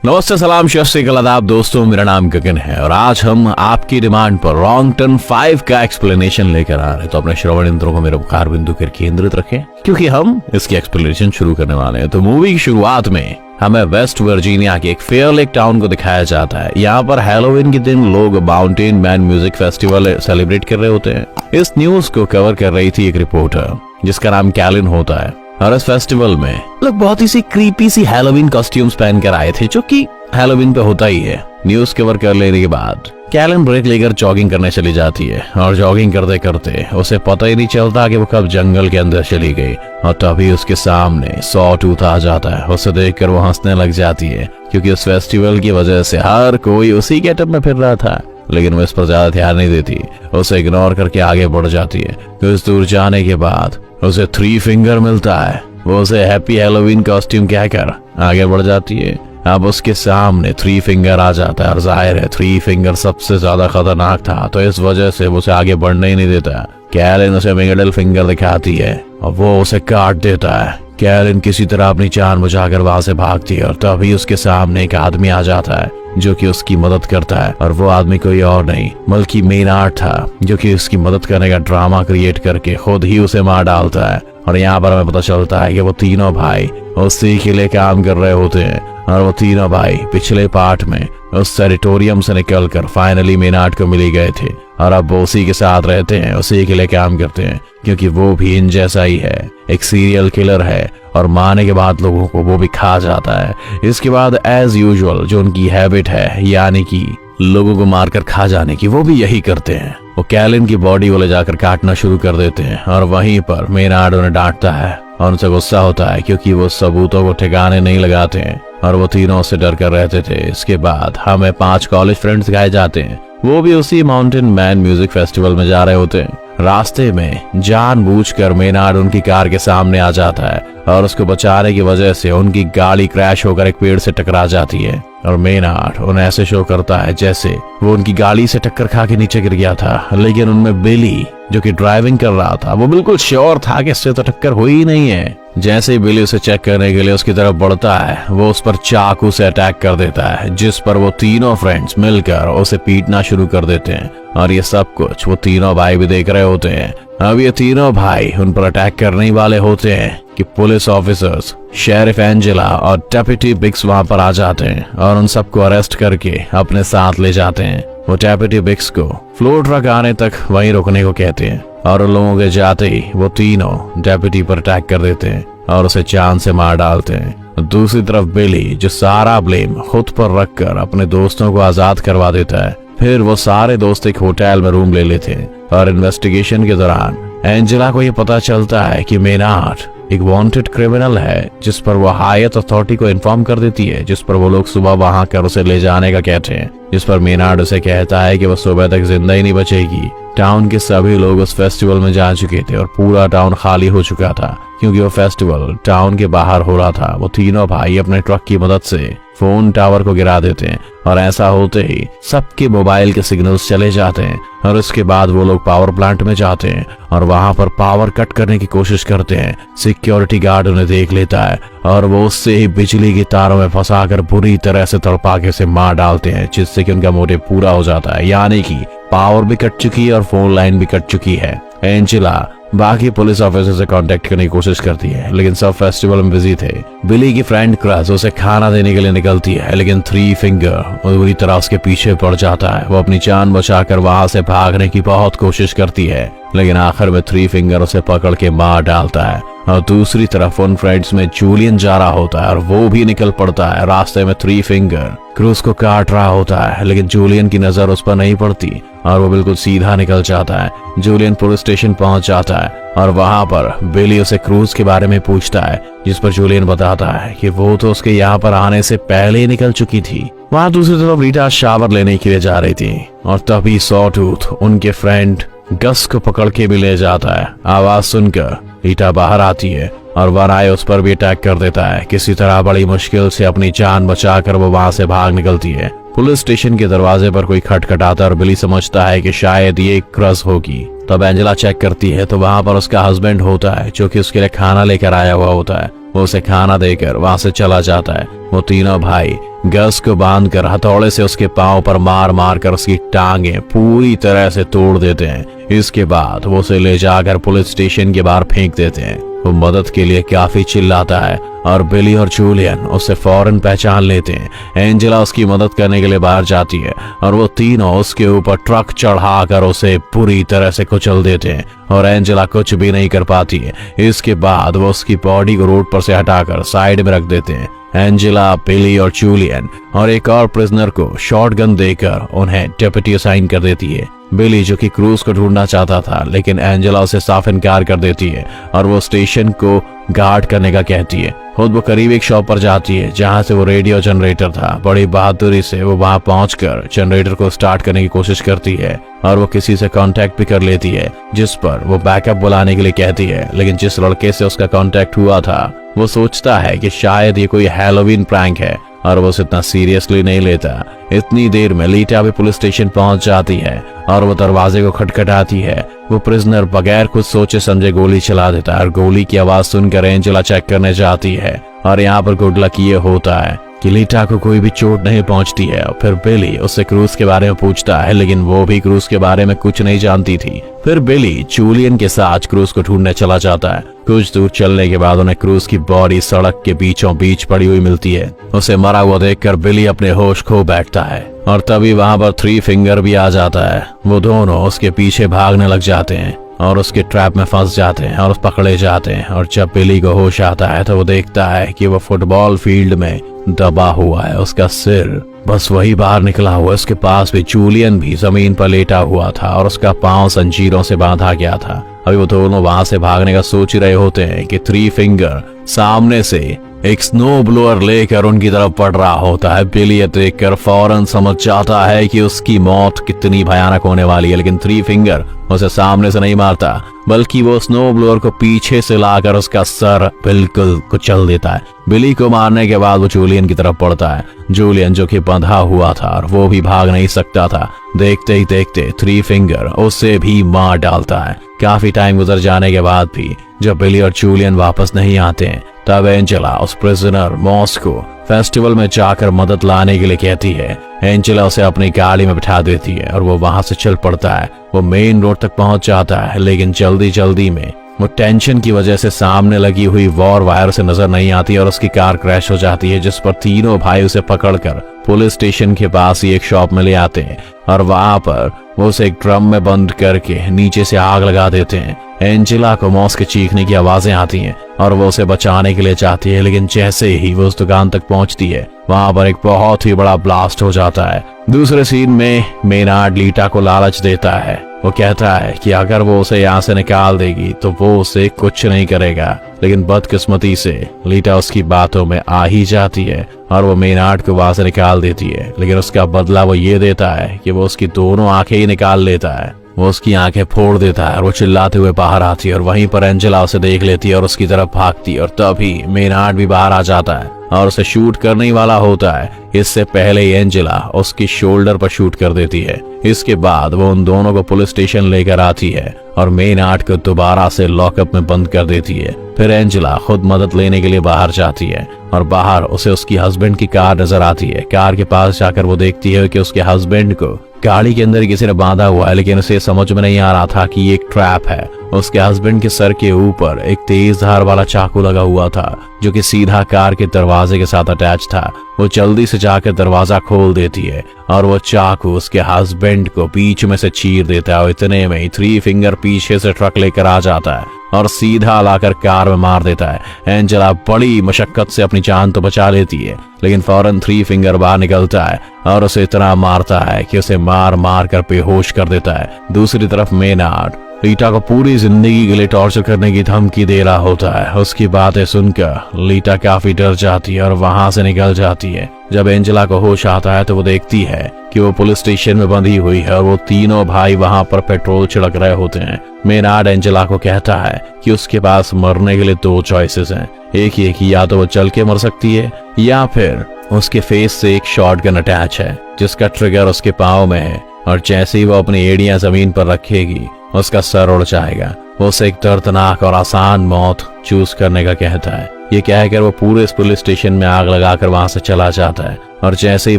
नमस्ते, सलाम, शत श्री अकाल, आदाब दोस्तों। मेरा नाम गगन है और आज हम आपकी डिमांड पर रॉन्ग टर्न 5 का एक्सप्लेनेशन लेकर आ रहे हैं। तो अपने श्रवण यंत्रों को मेरे उपकार बिंदु पर केंद्रित रखें क्योंकि हम इसकी एक्सप्लेनेशन शुरू करने वाले हैं। तो मूवी की शुरुआत में हमें वेस्ट वर्जीनिया के एक फेयर लेक टाउन को दिखाया जाता है। यहाँ पर हैलोवीन के दिन लोग mountain man music festival celebrate कर रहे होते हैं। इस न्यूज को कवर कर रही थी एक रिपोर्टर जिसका नाम कैलिन होता है और इस फेस्टिवल में लोग बहुत ही सी क्रीपी सी हैलोवीन कॉस्ट्यूम्स पहन कर आए थे, जो कि हैलोवीन पे होता ही है। न्यूज कवर कर लेने के बाद कैलिन ब्रेक लेकर जॉगिंग करने चली जाती है और जॉगिंग करते करते उसे पता ही नहीं चलता कि वो कब जंगल के अंदर चली गई और तभी उसके सामने सॉटूथ आ जाता है। उसे देखकर वो हंसने लग जाती है क्योंकि उस फेस्टिवल की वजह से हर कोई उसी गेटअप में फिर रहा था, लेकिन वो इस पर ज्यादा ध्यान नहीं देती। उसे इग्नोर करके आगे बढ़ जाती है। कुछ दूर जाने के बाद उसे 3 फिंगर मिलता है। वो उसे हैप्पी हैलोवीन कॉस्ट्यूम कहकर आगे बढ़ जाती है। अब उसके सामने 3 फिंगर आ जाता है और जाहिर है 3 फिंगर सबसे ज्यादा खतरनाक था, तो इस वजह से वो उसे आगे बढ़ने ही नहीं देता। कैलिन उसे मिडिल फिंगर दिखाती है और वो उसे काट देता है। कैलिन किसी तरह अपनी जान बचाकर वहां से भागती है और तभी उसके सामने एक आदमी आ जाता है जो कि उसकी मदद करता है। और वो आदमी कोई और नहीं बल्कि मेनार्ड था, जो कि उसकी मदद करने का ड्रामा क्रिएट करके खुद ही उसे मार डालता है। और यहाँ पर हमें पता चलता है कि वो तीनों भाई उसी के लिए काम कर रहे होते हैं और वो तीनों भाई पिछले पार्ट में उस टेरिटोरियम से निकलकर फाइनली मेनार्ड को मिल गए थे और अब वो उसी के साथ रहते हैं, उसी के लिए काम करते हैं क्योंकि वो भी इन जैसा ही है, एक सीरियल किलर है और मारने के बाद लोगों को वो भी खा जाता है। इसके बाद एज यूजुअल जो उनकी हैबिट है यानी कि लोगों को मारकर खा जाने की, वो भी यही करते हैं। वो कैलिन की बॉडी को ले जाकर काटना शुरू कर देते हैं और वहीं पर मेनार्ड उन्हें डांटता है और उनसे गुस्सा होता है क्योंकि वो सबूतों को ठिकाने नहीं लगाते हैं और वो तीनों से डर कर रहते थे। इसके बाद हमें 5 कॉलेज फ्रेंड्स दिखाए जाते हैं। वो भी उसी माउंटेन मैन म्यूजिक फेस्टिवल में जा रहे होते हैं। रास्ते में जानबूझकर मेनार्ड उनकी कार के सामने आ जाता है और उसको बचाने की वजह से उनकी गाड़ी क्रैश होकर एक पेड़ से टकरा जाती है और मेनार्ड उन्हें ऐसे शो करता है जैसे वो उनकी गाड़ी से टक्कर खा के नीचे गिर गया था। लेकिन उनमें बिली जो कि ड्राइविंग कर रहा था वो बिल्कुल श्योर था कि इससे तो टक्कर हुई ही नहीं है। जैसे ही बिली उसे चेक करने के लिए उसकी तरफ बढ़ता है वो उस पर चाकू से अटैक कर देता है, जिस पर वो तीनों फ्रेंड्स मिलकर उसे पीटना शुरू कर देते हैं और ये सब कुछ वो तीनों भाई भी देख रहे होते हैं। अब ये तीनों भाई उन पर अटैक करने ही वाले होते हैं कि पुलिस ऑफिसर्स शेरिफ एंजेला और डेप्यूटी बिक्स वहां पर आ जाते हैं और उन सबको अरेस्ट करके अपने साथ ले जाते हैं। वो डेप्यूटी बिक्स को फ्लोर ट्रक आने तक वहीं रुकने को कहते हैं और उन लोगों के जाते ही वो तीनों डेप्यूटी पर अटैक कर देते हैं और उसे जान से मार डालते हैं। दूसरी तरफ बिली जो सारा ब्लेम खुद पर रखकर अपने दोस्तों को आजाद करवा देता है। फिर वो सारे दोस्त एक होटल में रूम ले लेते हैं और इन्वेस्टिगेशन के दौरान एंजेला को ये पता चलता है कि मेनार्ड एक वांटेड क्रिमिनल है, जिस पर वो हायर अथॉरिटी को इन्फॉर्म कर देती है, जिस पर वो लोग सुबह वहां कर उसे ले जाने का कहते हैं, जिस पर मेनार्ड उसे कहता है कि वो सुबह तक जिंदा ही नहीं बचेगी। टाउन के सभी लोग उस फेस्टिवल में जा चुके थे और पूरा टाउन खाली हो चुका था क्योंकि वो फेस्टिवल टाउन के बाहर हो रहा था। वो तीनों भाई अपने ट्रक की मदद से फोन टावर को गिरा देते हैं और ऐसा होते ही सबके मोबाइल के सिग्नल्स चले जाते हैं और उसके बाद वो लोग पावर प्लांट में जाते हैं और वहां पर पावर कट करने की कोशिश करते हैं। सिक्योरिटी गार्ड उन्हें देख लेता है और वो उससे ही बिजली की तारों में फंसाकर बुरी तरह से तड़पा के उसे मार डालते हैं, जिससे कि उनका मोटिव पूरा हो जाता है, यानी कि पावर भी कट चुकी है और फोन लाइन भी कट चुकी है। एंजेला बाकी पुलिस ऑफिसर से कांटेक्ट करने की कोशिश करती है लेकिन सब फेस्टिवल में बिजी थे। बिली की फ्रेंड क्रस उसे खाना देने के लिए निकलती है लेकिन 3 फिंगर बुरी तरह उसके पीछे पड़ जाता है। वो अपनी जान बचाकर वहां से भागने की बहुत कोशिश करती है लेकिन आखिर में 3 फिंगर उसे पकड़ के मार डालता है। और दूसरी तरफ उन फ्रेंड्स में जूलियन जा रहा होता है और वो भी निकल पड़ता है। रास्ते में 3 फिंगर क्रूज को काट रहा होता है लेकिन जूलियन की नजर उस पर नहीं पड़ती और वो बिल्कुल सीधा निकल जाता है। जूलियन पुलिस स्टेशन पहुंच जाता है और वहां पर बिली उसे क्रूज के बारे में पूछता है, जिस पर जूलियन बताता है कि वो तो उसके यहाँ पर आने से पहले ही निकल चुकी थी। वहां दूसरी तरफ रीटा शावर लेने के लिए जा रही थी और तभी सॉटूथ उनके फ्रेंड गस को पकड़ के भी ले जाता है। आवाज सुनकर रीटा बाहर आती है और वराय उस पर भी अटैक कर देता है। किसी तरह बड़ी मुश्किल से अपनी जान बचाकर वो वहां से भाग निकलती है। पुलिस स्टेशन के दरवाजे पर कोई खटखटाता है और बिली समझता है कि शायद ये क्रस होगी। तब एंजेला चेक करती है तो वहां पर उसका हस्बैंड होता है जो कि उसके लिए खाना लेकर आया हुआ होता है। वो उसे खाना देकर वहां से चला जाता है। वो तीनों भाई गस को बांधकर हथौड़े से उसके पांव पर मार मार कर उसकी टांगे पूरी तरह से तोड़ देते हैं। इसके बाद वो उसे ले जाकर पुलिस स्टेशन के बाहर फेंक देते हैं। वो मदद के लिए काफी चिल्लाता है और बिली और जूलियन उसे फौरन पहचान लेते हैं। एंजेला उसकी मदद करने के लिए बाहर जाती है और वो तीनों उसके ऊपर ट्रक चढ़ाकर उसे पूरी तरह से कुचल देते हैं और एंजेला कुछ भी नहीं कर पाती है। इसके बाद वो उसकी बॉडी को रोड पर से हटाकर साइड में रख देते हैं। एंजेला, बिली और जूलियन और एक और प्रिजनर को शॉटगन देकर उन्हें डेप्यूटी असाइन कर देती है। बिली, जो कि क्रूज को ढूंढना चाहता था, लेकिन एंजेला उसे साफ इनकार कर देती है और वो स्टेशन को गार्ड करने का कहती है। खुद वो करीब एक शॉप पर जाती है जहां से वो रेडियो जनरेटर था। बड़ी बहादुरी से वो वहां पहुंचकर जनरेटर को स्टार्ट करने की कोशिश करती है और वो किसी से कांटेक्ट भी कर लेती है, जिस पर वो बैकअप बुलाने के लिए कहती है। लेकिन जिस लड़के से उसका कांटेक्ट हुआ था वो सोचता है कि शायद ये कोई हैलोवीन प्रैंक है और वो उसे इतना सीरियसली नहीं लेता। इतनी देर में लीटा भी पुलिस स्टेशन पहुंच जाती है और वो दरवाजे को खटखटाती है। वो प्रिजनर बगैर कुछ सोचे समझे गोली चला देता है और गोली की आवाज सुनकर एंजेला चेक करने जाती है और यहाँ पर गुड लक ये होता है कि लीटा को कोई भी चोट नहीं पहुंचती है। और फिर बिली उससे क्रूज के बारे में पूछता है, लेकिन वो भी क्रूज के बारे में कुछ नहीं जानती थी। फिर बिली जूलियन के साथ क्रूज को ढूंढने चला जाता है। कुछ दूर चलने के बाद उन्हें क्रूज की बॉडी सड़क के बीचों बीच पड़ी हुई मिलती है। उसे मरा हुआ देखकर बिली अपने होश खो बैठता है और तभी वहां पर थ्री फिंगर भी आ जाता है। वो दोनों उसके पीछे भागने लग जाते हैं और उसके ट्रैप में फंस जाते हैं और पकड़े जाते हैं। और जब बिली को होश आता है तो वो देखता है कि वो फुटबॉल फील्ड में दबा हुआ है। उसका सिर बस वही बाहर निकला हुआ। उसके पास भी जूलियन भी जमीन पर लेटा हुआ था और उसका पांव जंजीरों से बांधा गया था। अभी वो दोनों वहां से भागने का सोच ही रहे होते हैं कि थ्री फिंगर सामने से एक स्नो ब्लोअर लेकर उनकी तरफ पड़ रहा होता है। बिली ये देखकर फौरन समझ जाता है कि उसकी मौत कितनी भयानक होने वाली है, लेकिन थ्री फिंगर उसे सामने से नहीं मारता, बल्कि वो स्नो ब्लोअर को पीछे से लाकर उसका सर बिल्कुल कुचल देता है। बिली को मारने के बाद वो जूलियन की तरफ पड़ता है। जूलियन, जो कि बंधा हुआ था और वो भी भाग नहीं सकता था, देखते ही देखते थ्री फिंगर उसे भी मार डालता है। काफी टाइम गुजर जाने के बाद भी जब बिली और जूलियन वापस नहीं आते हैं, तब एंजेला उस प्रिजनर मॉस को फेस्टिवल में जाकर मदद लाने के लिए कहती है। एंजेला उसे अपनी गाड़ी में बिठा देती है और वो वहां से चल पड़ता है। वो मेन रोड तक पहुंच जाता है, लेकिन जल्दी जल्दी में वो टेंशन की वजह से सामने लगी हुई वॉर वायर से नजर नहीं आती और उसकी कार क्रैश हो जाती है, जिस पर तीनों भाई उसे पकड़कर पुलिस स्टेशन के पास ही एक शॉप में ले आते हैं और वहां पर वो उसे एक ड्रम में बंद करके नीचे से आग लगा देते हैं। एंजेला को मॉस के चीखने की आवाजें आती हैं और वो उसे बचाने के लिए चाहती है, लेकिन जैसे ही वो उस दुकान तक पहुंचती है वहां पर एक बहुत ही बड़ा ब्लास्ट हो जाता है। दूसरे सीन में मेनार्ड लीटा को लालच देता है। वो कहता है कि अगर वो उसे यहाँ से निकाल देगी तो वो उसे कुछ नहीं करेगा, लेकिन बदकिस्मती से लीटा उसकी बातों में आ ही जाती है और वो मेनार्ड को वहां से निकाल देती है। लेकिन उसका बदला वो ये देता है कि वो उसकी दोनों आंखें ही निकाल लेता है। वो उसकी आंखें फोड़ देता है और वो चिल्लाते हुए बाहर आती है और वहीं पर एंजेला उसे देख लेती है और उसकी तरफ भागती है। और तभी मेनार्ड भी बाहर आ जाता है और उसे शूट करने ही वाला होता है। इससे पहले ही एंजेला उसकी शोल्डर पर शूट कर देती है। इसके बाद वो उन दोनों को पुलिस स्टेशन लेकर आती है और मेनार्ड को दोबारा से लॉकअप में बंद कर देती है। फिर एंजेला खुद मदद लेने के लिए बाहर जाती है और बाहर उसे उसकी हस्बैंड की कार नजर आती है। कार के पास जाकर वो देखती है कि उसके हस्बैंड को गाड़ी के अंदर किसी ने बांधा हुआ है, लेकिन उसे समझ में नहीं आ रहा था कि ये एक ट्रैप है। उसके हस्बैंड के सर के ऊपर एक तेज धार वाला चाकू लगा हुआ था, जो कि सीधा कार के दरवाजे के साथ अटैच था। वो जल्दी से जाकर दरवाजा खोल देती है और वो चाकू उसके हस्बैंड को बीच में से चीर देता है और इतने में ही थ्री फिंगर पीछे से ट्रक लेकर आ जाता है और सीधा लाकर कार में मार देता है। एंजेला बड़ी मशक्कत से अपनी जान तो बचा लेती है, लेकिन फौरन थ्री फिंगर बाहर निकलता है और उसे इतना मारता है कि उसे मार मार कर बेहोश कर देता है। दूसरी तरफ मेनार्ड लीटा को पूरी जिंदगी के लिए टॉर्चर करने की धमकी दे रहा होता है। उसकी बातें सुनकर लीटा काफी डर जाती है और वहां से निकल जाती है। जब एंजेला को होश आता है तो वो देखती है कि वो पुलिस स्टेशन में बंधी हुई है और वो तीनों भाई वहां पर पेट्रोल छिड़क रहे होते हैं। मेनार्ड एंजेला को कहता है कि उसके पास मरने के लिए दो चॉइसेस हैं। एक ही कि या तो वो चल के मर सकती है या फिर उसके फेस से एक शॉटगन अटैच है जिसका ट्रिगर उसके पाँव में है और जैसे ही वो अपनी एड़ियां जमीन पर रखेगी उसका सर उड़ जाएगा। वो उसे एक दर्दनाक और आसान मौत चूज करने का कहता है। ये कहकर वो पूरे इस पुलिस स्टेशन में आग लगाकर वहां से चला जाता है और जैसे ही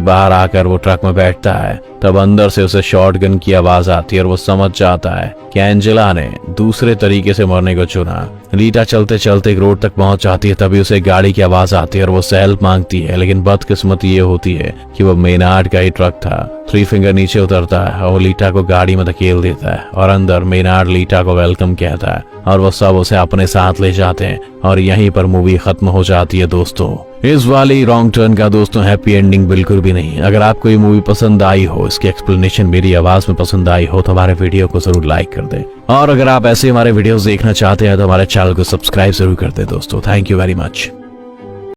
बाहर आकर वो ट्रक में बैठता है तब अंदर से उसे शॉटगन की आवाज आती है और वो समझ जाता है कि एंजेला ने दूसरे तरीके से मरने को चुना। लीटा चलते चलते एक रोड तक पहुंच जाती है, तभी उसे गाड़ी की आवाज आती है और वो उससे हेल्प मांगती है, लेकिन बदकिस्मती ये होती है कि वो मेनार्ड का ही ट्रक था। थ्री फिंगर नीचे उतरता है और लीटा को गाड़ी में धकेल देता है और अंदर मेनार्ड लीटा को वेलकम कहता है और वो सब उसे अपने साथ ले जाते हैं और यहीं पर मूवी खत्म हो जाती है। दोस्तों इस वाली रॉन्ग टर्न का दोस्तों हैप्पी एंडिंग बिल्कुल भी नहीं। अगर आपको ये मूवी पसंद आई हो, इसकी एक्सप्लेनेशन मेरी आवाज में पसंद आई हो, तो हमारे वीडियो को जरूर लाइक कर दें और अगर आप ऐसे हमारे वीडियोस देखना चाहते हैं तो हमारे चैनल को सब्सक्राइब जरूर कर दें। दोस्तों थैंक यू वेरी मच।